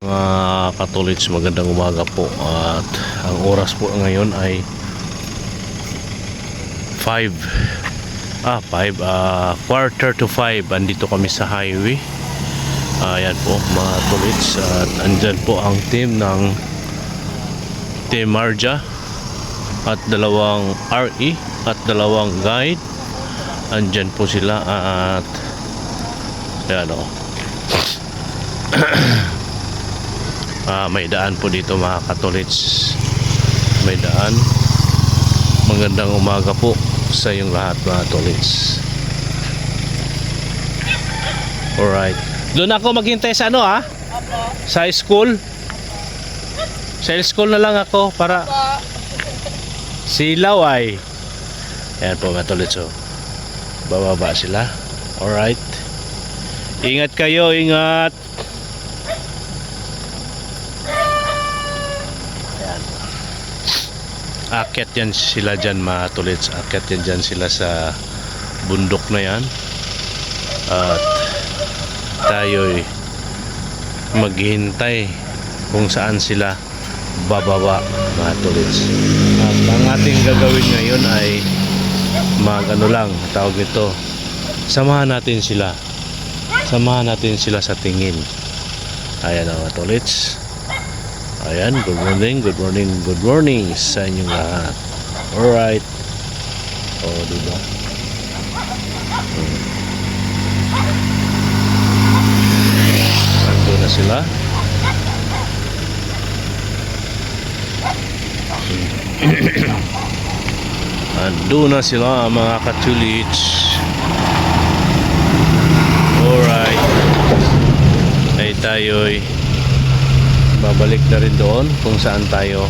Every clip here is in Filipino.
Mga Katolits, magandang umaga po. At ang oras po ngayon ay quarter to 5. Andito kami sa highway. Ayan po mga Katolits. At andyan po ang team ng Team Marja at dalawang RE at dalawang guide. Andyan po sila at ayan o. May daan po dito mga Katolits. May daan. Magandang umaga po sa inyong lahat mga Katolits. Alright. Doon ako maghintay sa ano sa school. Sa school na lang ako para silaw ay. Ayan po mga Katolits. Bababa sila. Alright. Ingat kayo, ingat. Akyat yan sila dyan mga Katolits. Akyat yan dyan sila sa bundok na yan. At tayo'y maghihintay kung saan sila bababa mga Katolits. At ang ating gagawin ngayon ay tawag nito, samahan natin sila sa tingin. Ayan mga Katolits. Ayan, good morning sa inyong lahat. Alright. Diba? Ando na sila. Ando na sila mga Katolits. Alright. Ay tayo'y babalik na rin doon kung saan tayo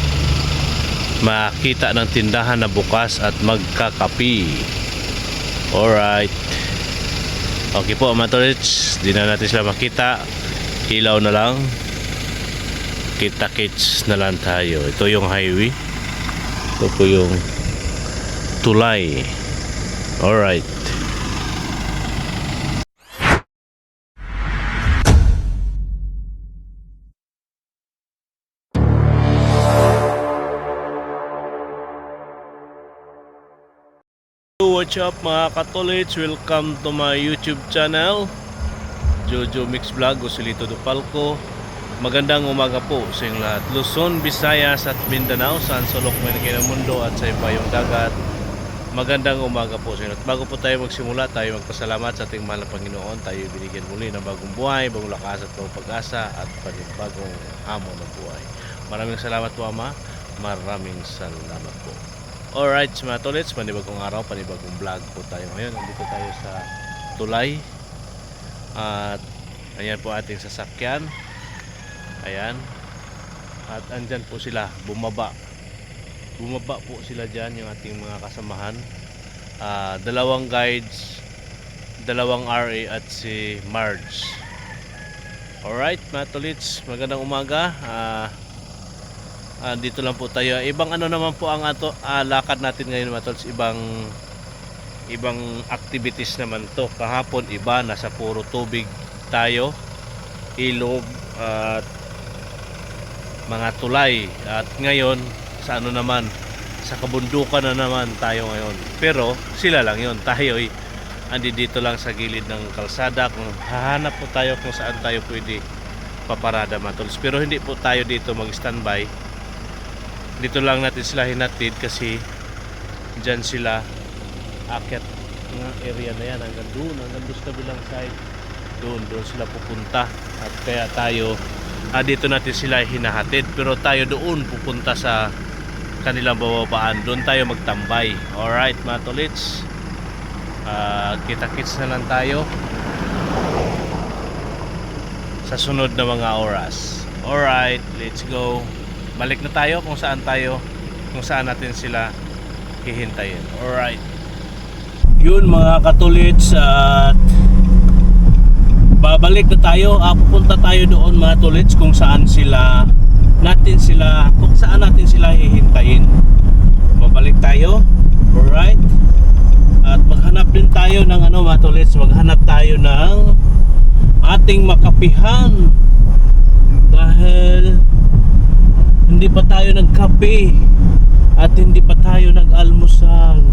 makita ng tindahan na bukas at magkakapi. Alright. Okay po mga Katolits, di na natin sila makita. Ilaw na lang. Kita-kits na lang tayo. Ito yung highway. Ito po yung tulay. Alright. What's up mga Katolits? Welcome to my YouTube channel, Jojo Mix Vlog, Joselito Dupalco. Magandang umaga po sa inyong lahat. Luzon, Visayas at Mindanao, saan sulok man kayo ng mundo at sa ibayong dagat. Magandang umaga po sa inyo. At bago po tayo magsimula, tayo magpasalamat sa ating mahal na Panginoon. Tayo binigyan muli ng bagong buhay, bagong lakas at bagong pag-asa at bagong hamon ng buhay. Maraming salamat po Ama. Maraming salamat po. Alright mga Katolits, panibagong araw, panibagong vlog po tayo ngayon. Nandito tayo sa tulay. At ayan po ating sasakyan. Ayan. At andyan po sila, bumaba po sila dyan, yung ating mga kasamahan. Dalawang guides, dalawang RA at si Marge. Alright mga Katolits, magandang umaga. Dito lang po tayo. Ibang naman po ang lakad natin ngayon mga Katolits. Ibang activities naman to. Kahapon iba, nasa puro tubig tayo, ilog at mga tulay. At ngayon sa sa kabundukan na naman tayo ngayon. Pero sila lang yon. Tayo andi dito lang sa gilid ng kalsada. Kung hahanap po tayo kung saan tayo pwede paparada mga Katolits. Pero hindi po tayo dito mag-standby. Dito lang natin sila hinatid kasi dyan sila akyat ng area na yan hanggang doon sa kabilang side. Doon sila pupunta. At kaya tayo dito natin sila hinahatid, pero tayo doon pupunta sa kanilang bababaan. Doon tayo magtambay. Alright mga Katolits, kita-kits na lang tayo sa sunod na mga oras. Alright, let's go. Balik na tayo kung saan natin sila hihintayin. Alright. Yun mga Katolits, at babalik na tayo. Pupunta tayo doon mga Katolits kung saan natin sila hihintayin. Babalik tayo. Alright. At maghanap din tayo ng mga Katolits, maghanap tayo ng ating makapihan. Dahil hindi pa tayo nagkape at hindi pa tayo nag-almusal.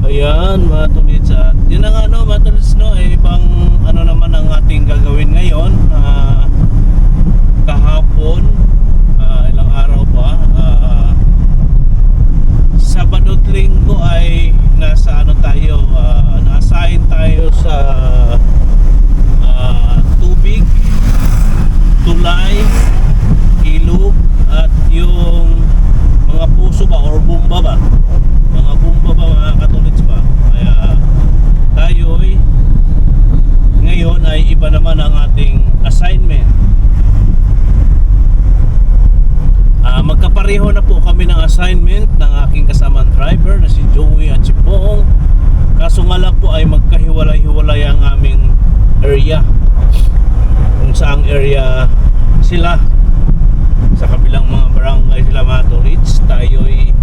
Ayan mga tolits, at yun ang mga tolits, ibang naman ang ating gagawin ngayon. Kahapon, ilang araw pa, Sabado at Linggo ay nasa tayo, na-assign tayo sa tubig, tulay, ilog at yung mga puso ba or bumba ba, mga katolits ba. Kaya tayo ngayon ay iba naman ang ating assignment. Magkapareho na po kami ng assignment ng aking kasamang driver na si Joey at si Pong. Kaso nga lang po ay magkahiwalay-hiwalay ang aming area, kung saang area sila. Sa kabilang mga barangay sila mga tolits, tayo'y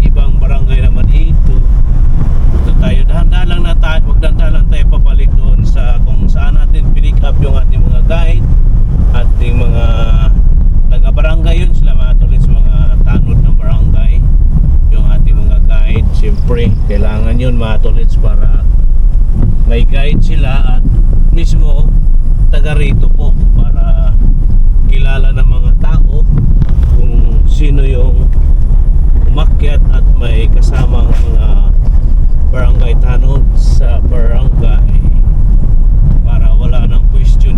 ibang barangay naman ito. So tayo dahan-dahan lang na tayo, magdahan-dahan lang tayo papalik doon sa kung saan natin pinick up yung ating mga guide, ating mga taga-barangay. Yun sila mga tolits, mga tanod ng barangay, yung ating mga guide. Siyempre kailangan yun mga tolits para may guide sila at mismo taga rito po, para kilala ng mga tao kung sino yung umakyat at may kasamang mga barangay tanod sa barangay, para wala ng question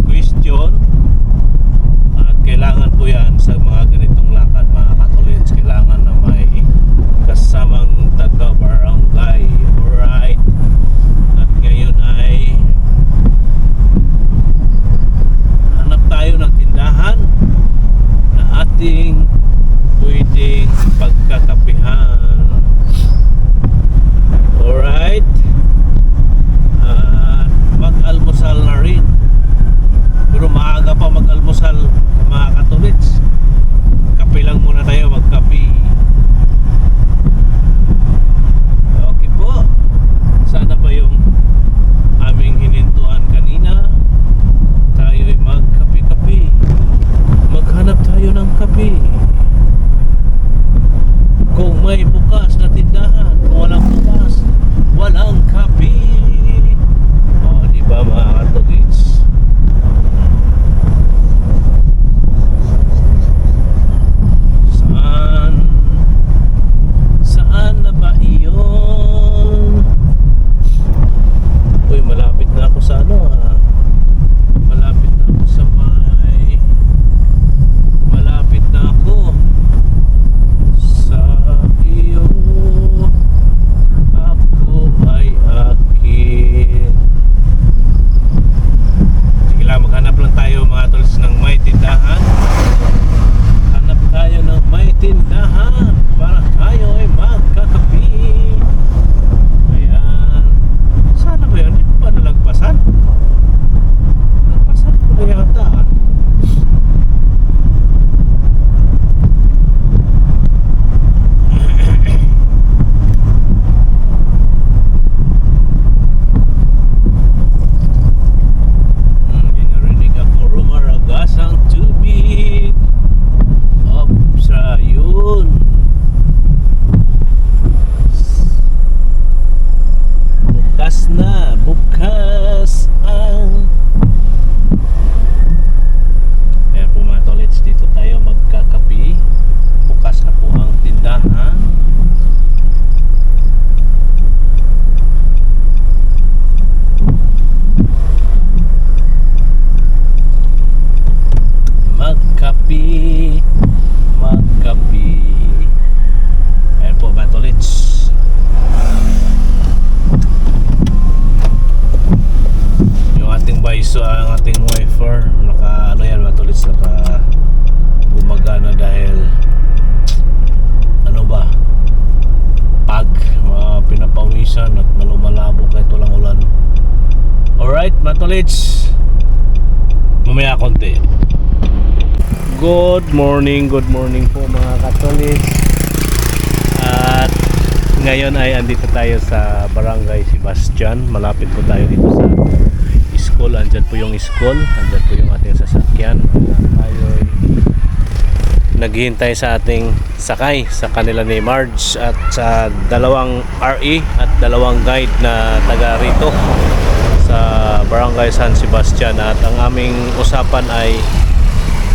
at kailangan po yan sa mga ganitong lakad mga katolits, kailangan na may kasamang taga barangay. Alright, at ngayon ay hanap tayo ng tindahan na ating pwedeng pagkakapihan. Alright, at mag-almusal na rin, pero maaga pa mag-almusal mga katolits. Kape lang muna tayo, magkape. Okay po, sana ba yung aming hinintuan kanina, tayo'y magkape-kape, maghanap tayo ng kape. Kung may bukas na tindahan, kung walang bukas, walang kape. O diba mga katolits? Saan na ba iyon? Uy, malapit na ako sa malapit na ako sa malapit na ako sa iyo. Ako ay akin. Sige lang, maghanap lang tayo mga tolits ng may tindahan. Hanap tayo ng may tindahan para tayo ay magkakape. Ayan. Sana ba yun? Hindi ko pa nalagpasan. Nagpasan ko na yata. May narinig ako rumaragasang tubig. Sa yun, bukas ang ayan po mga tolits, dito tayo magkakape. Bukas na po ang tindahan. Magkape. Ayan po mga tolits. Yung ating baiso, ang ating wifer, naka yan mga tolits, naka gumagana dahil pag pinapawisan at malumalabo kahit walang ulan. Alright mga tolits, mamaya konti. Good morning po mga katolits. At ngayon ay andito tayo sa Barangay Sebastian. Malapit po tayo dito sa school. Andyan po yung school, andyan po yung ating sasakyan. Tayo naghihintay sa ating sakay sa kanila ni Marge at sa dalawang RE at dalawang guide na taga rito sa Barangay San Sebastian. At ang aming usapan ay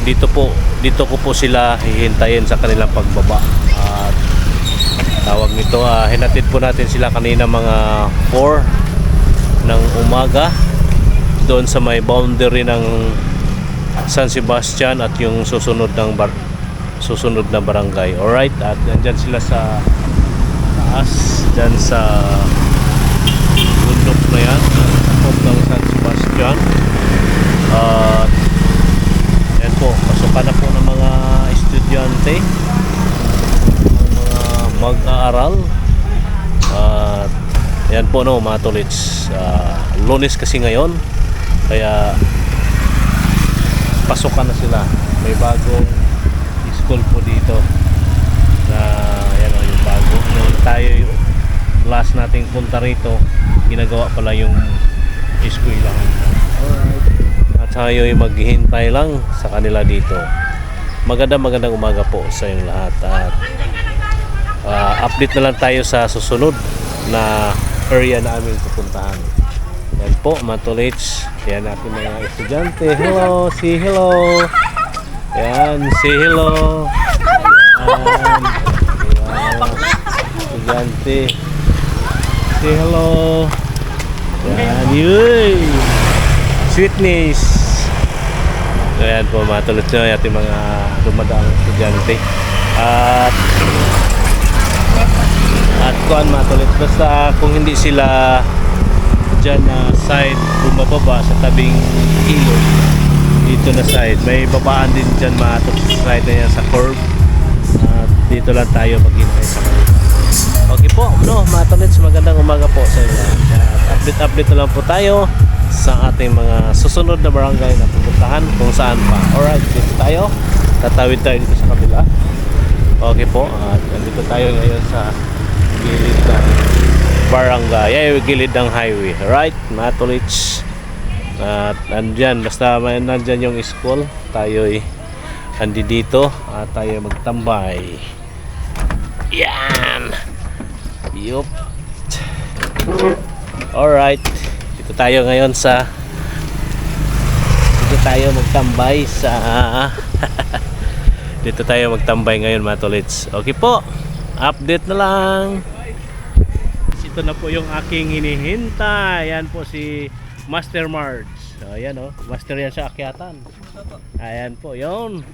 dito ko po sila hihintayin sa kanilang pagbaba. At tawag nito, hinatid po natin sila kanina mga 4 ng umaga doon sa may boundary ng San Sebastian at yung susunod na barangay. Alright, at nandyan sila sa taas, dyan sa bundok na yan, top ng San Sebastian. At yan po, pasukan na po ng mga estudyante, ang mga mag-aaral. At yan po, no, mga tolits, Lunes kasi ngayon, kaya pasukan na sila. May bagong school po dito na yan o, yung bago. Nung tayo yung last nating punta rito, ginagawa pala yung eskwelahan. Alright. At tayo yung maghihintay lang sa kanila dito. Magandang umaga po sa inyong lahat. At update na lang tayo sa susunod na area na aming pupuntahan. Yan po, matulits. Yan natin mga estudyante. Hello, say hello. Yan, say hello. Yan. Estudyante. Say hello. Yan, yun. Sweetness. Ayan po, matulits nyo ating mga dumadaang estudyante. At kuan matulits. Basta kung hindi sila dyan na side bumababa sa tabing ilog, dito na side may babaan din dyan matot sa side na yan sa curve. At dito lang tayo maghintay sa kanila. Okay po, no, matulits, magandang umaga po sa inyo. Update na lang po tayo sa ating mga susunod na barangay na pupuntahan kung saan pa. Alright, dito tayo, tatawid tayo dito sa kabila. Okay po, at nandito tayo ngayon sa gilid ng barangay, gilid ng highway. Right, matulits. At andyan, basta nandyan yung school, tayo'y andi dito at tayo magtambay. Yan. Yup. Alright, dito tayo ngayon sa dito tayo magtambay ngayon, matulits. Okay po, update na lang. Ito na po yung aking hinihintay. Ayan po si Master Marge. Ayan o, master yan sa akyatan. Ayan po, yun.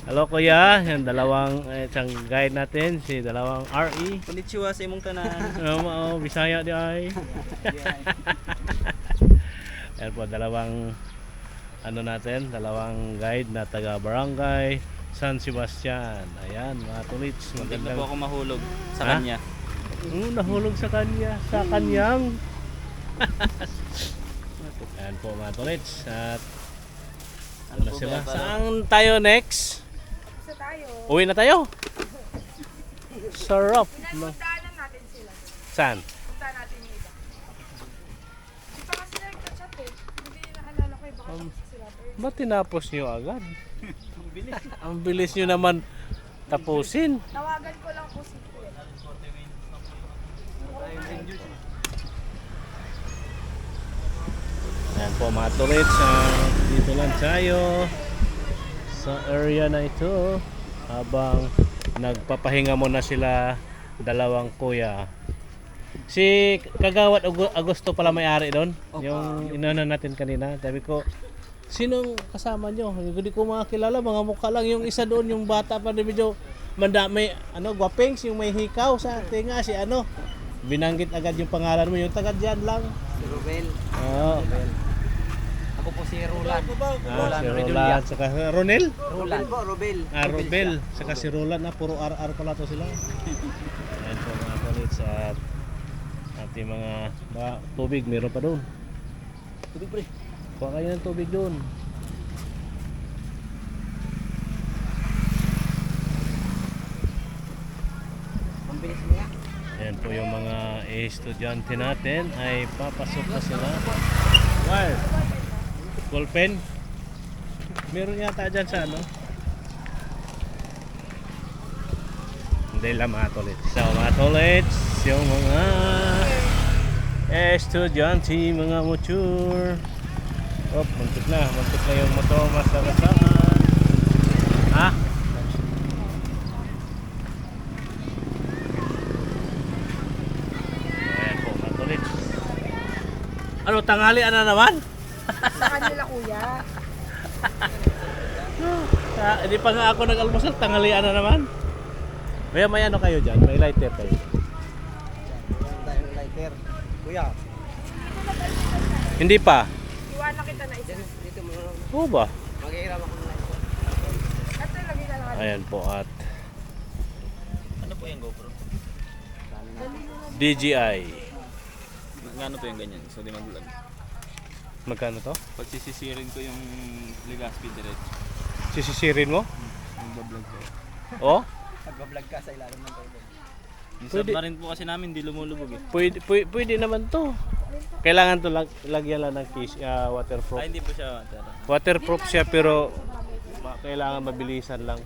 Hello kuya, yan dalawang isang guide natin, si dalawang RE. Konnichiwa sa imong tanan. Bisaya di ay. Ayan po, dalawang dalawang guide na taga Barangay San Sebastian. Ayan, mga tulits, Hindi magandang. na po ako mahulog sa Ha? kanya. Nahulog sa kanyang. Ayan po mga tolits. At ano po sila? ba, para- Saan tayo next? Sa tayo. Uwi na tayo? Sarap. No? Puntahan natin sila. Saan? Puntahan natin yung iba. Di pa kasi nagka-chat eh. Hindi nakalala ko eh. Baka tapos sila. Pero Ba't tinapos nyo agad? Ang bilis nyo naman tapusin. tawagan ko lang po si Kuya. Ayan po mga tolits. Dito lang tayo sa area na ito habang nagpapahinga muna sila dalawang kuya. Si Kagawad Agosto pala may-ari doon. Yung inana natin kanina. Sabi ko, sinong kasama nyo? Hindi ko makakilala, mga mukha lang. Yung isa doon, yung bata pa na medyo may gwapings, yung may hikaw sa tinga, si ano. Binanggit agad yung pangalan mo, yung taga dyan lang. Si Rubel. Oo. Ako po si Roland. Si Roland, saka Ronel? Roland po, Rubel. Robel, saka si Roland na puro RR pala to sila. Ayan po mga kolits at ating mga tubig, meron pa doon. Tubig pre. Kuha kayo ng tubig doon. Pambilis mo nga. Ayan po yung mga estudyante natin ay papasok na sila. Wow! Ballpen? Meron yata dyan sa ano? Hindi lang mga tolits. So mga tolits, yung mga estudyante, mga mature. Oh, muntik na yung motor masama-sama. Ha? Ayan po mga tolits. Ano, tanghalian na naman? Sa kanila kuya. Hindi pa nga ako nag-almusal, tanghalian na naman. May ano kayo dyan? May lighter kayo? Meron tayong lighter. Kuya, Hindi pa. Iwanan kita na isa. dito mo. Oo ba? Mag-iiram ako ng lighter. Ito lagi na lang. Ayan po at Ano po yung GoPro? DJI. Magkano po yung ganyan? So di mag-vlog. Magkano to? Pag sisisirin ko yung Legazpi diretso, Sisisirin mo? mag-vlog ko. Oh? Mag-vlog ka sa ilalim ng tubig. Yung Pwede. submarine po kasi namin, di lumulubog eh. Pwede naman to. Kailangan to lagyan lang ng case, waterproof. Ay, hindi po siya. Tara. Waterproof siya pero kailangan mabilisan lang.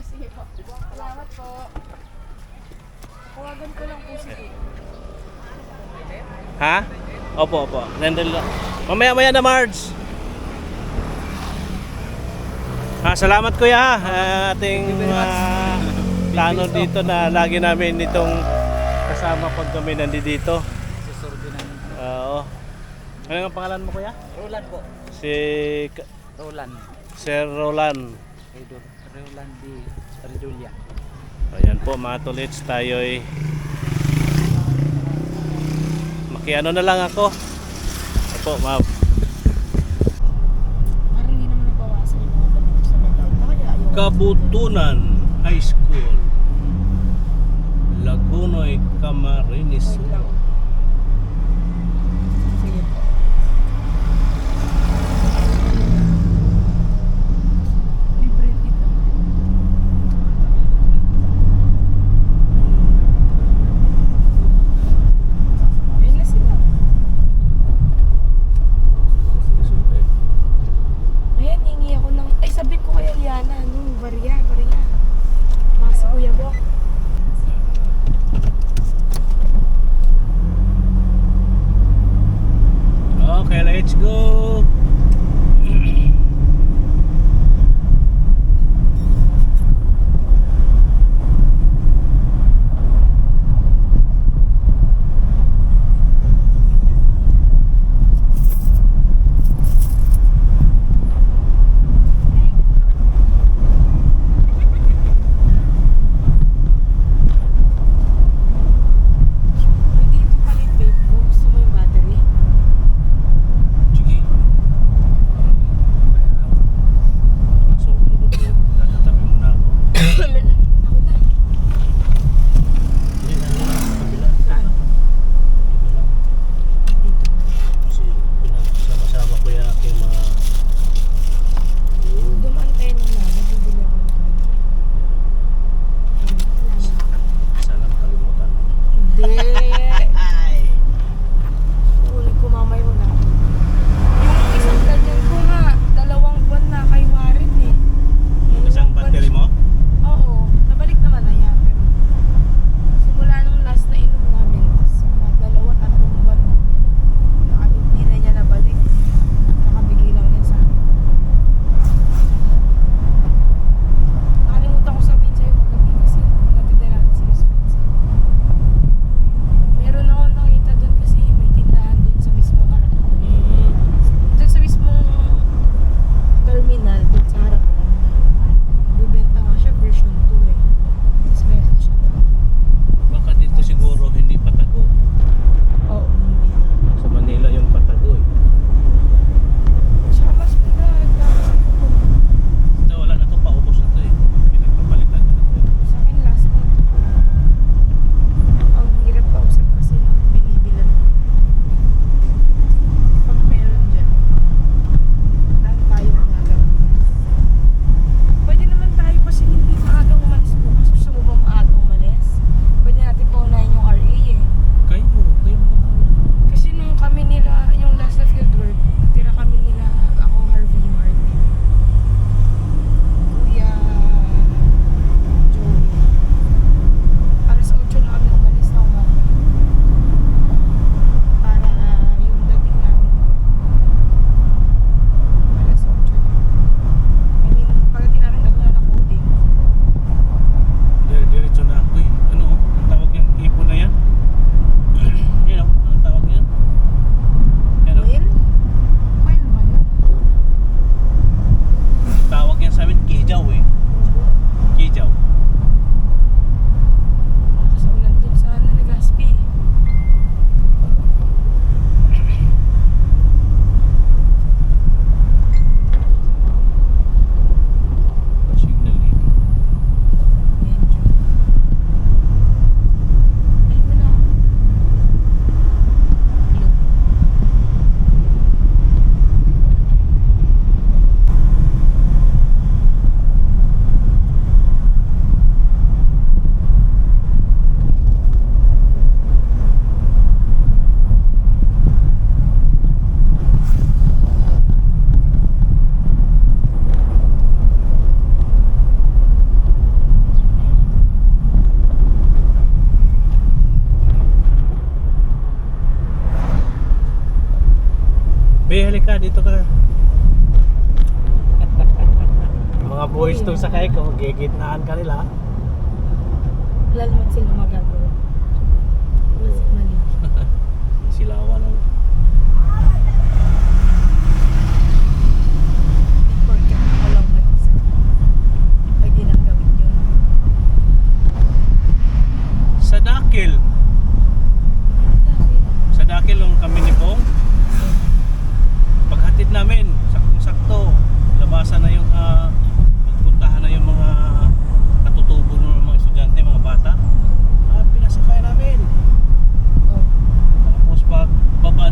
Sige po. Salamat po. Tawagan ko lang po si Kuya. Ha? Opo. Nandun lang. Mamaya na Marge. Salamat kuya ha. Ating plano dito na lagi namin itong kasama pag kami nandito. Susurdo namin. Oo. Ano ang pangalan mo kuya? Roland po. Si Roland. Sir Roland. Roland di Redulia. Ayan po mga tolits, tayo'y makiano na lang ako. Opo, ma'am. Parang hindi naman nabawasan yung mga ganito sa mga tao. Kaya ayaw. Kabutunan High School, Lagunoy, Camarines Sur. Sige po. Libre dito. Ayun na sila. Ayan, hingi ako ng... Ay, sabihin ko kay Eliana, Barya. Mga si Kuya Bok. Okay, let's go. dito ka. Mga boys tong sakay ko, gigitnaan ka nila. Wala naman sila magagawa. Kasi mali. Silawan ng Porket ako lang mag-isa. Pag ginagawin yun. sa Dakil. Sa Dakil yung kami ni Pong. Paghatid namin, saktong-sakto, labasan na yung magpuntahan na yung mga katutubo ng mga estudyante, mga bata. Pinasakay namin. Oh. Tapos pag baba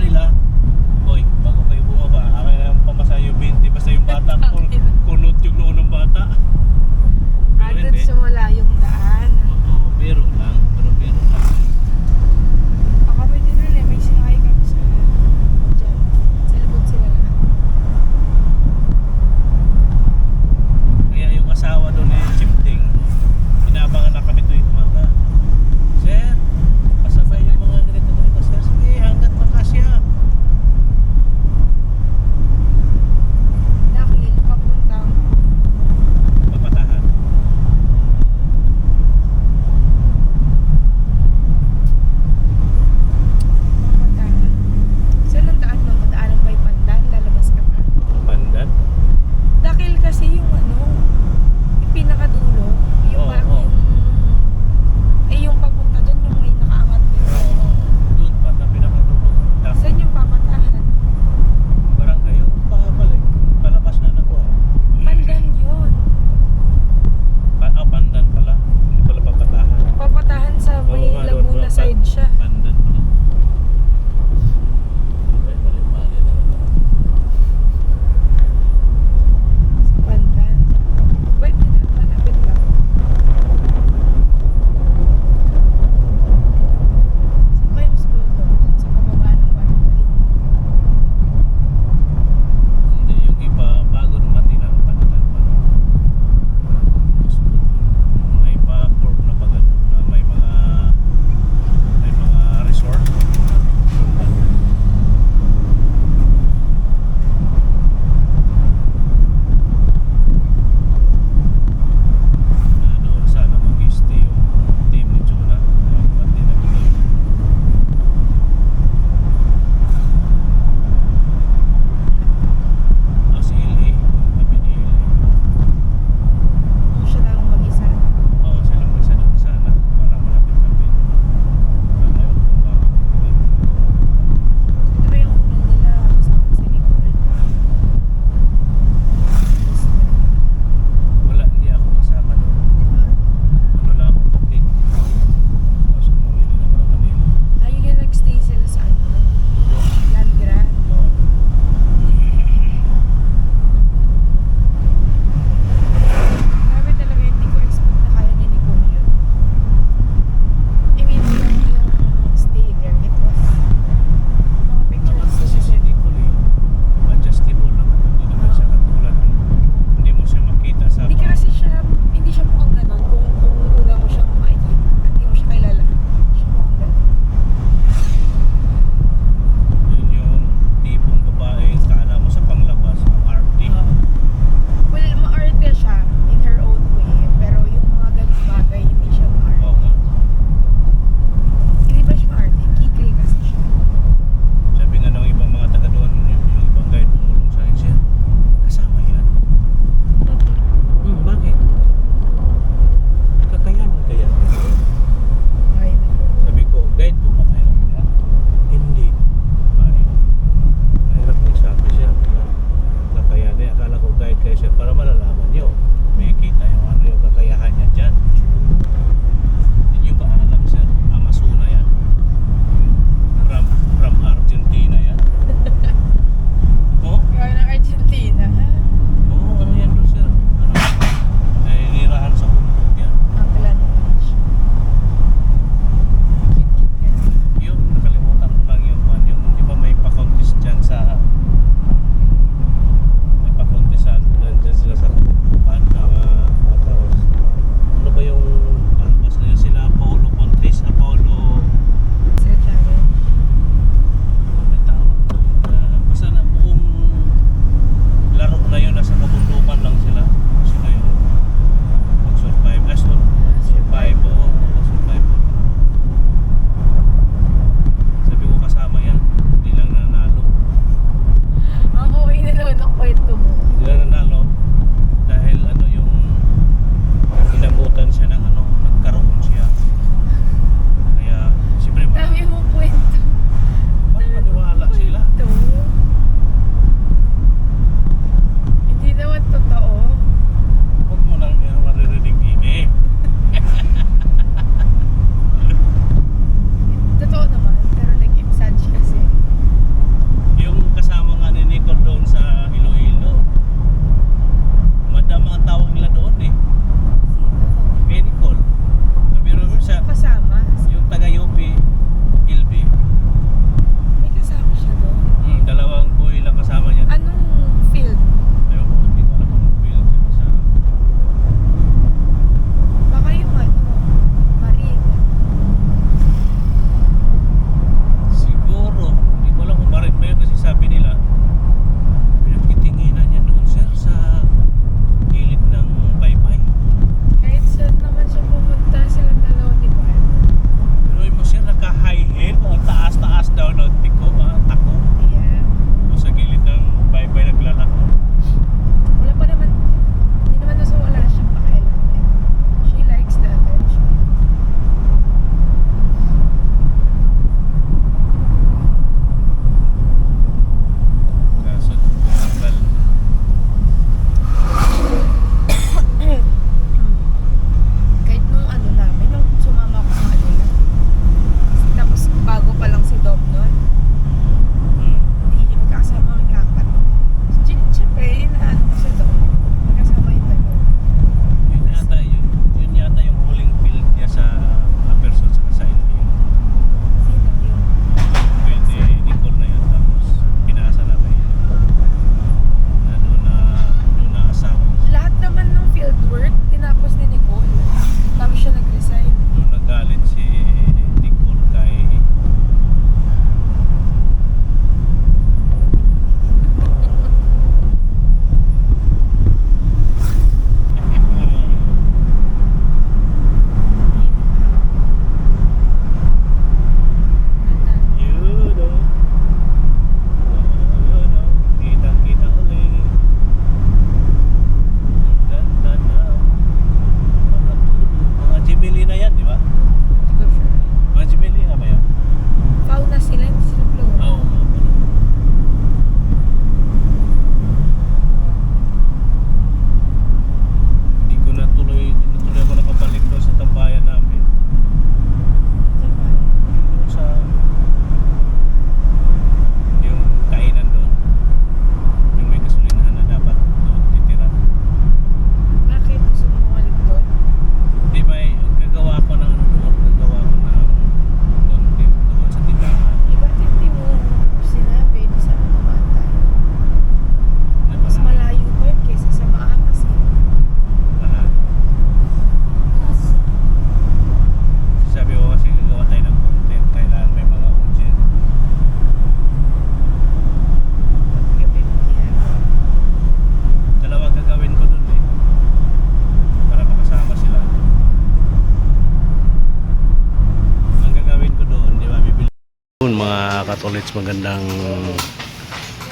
mga katolits, magandang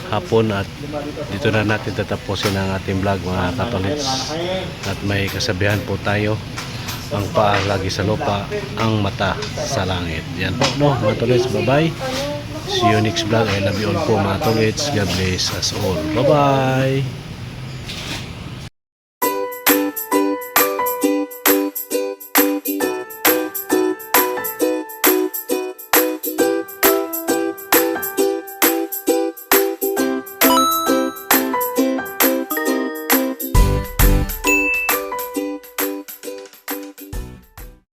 hapon at dito na natin tatapusin ang ating vlog mga katolits. At may kasabihan po tayo, ang paa lagi sa lupa, ang mata sa langit. Yan po, no, mga tolits, bye-bye. See you next vlog. I love you all po mga tolits. God bless us all. Bye-bye.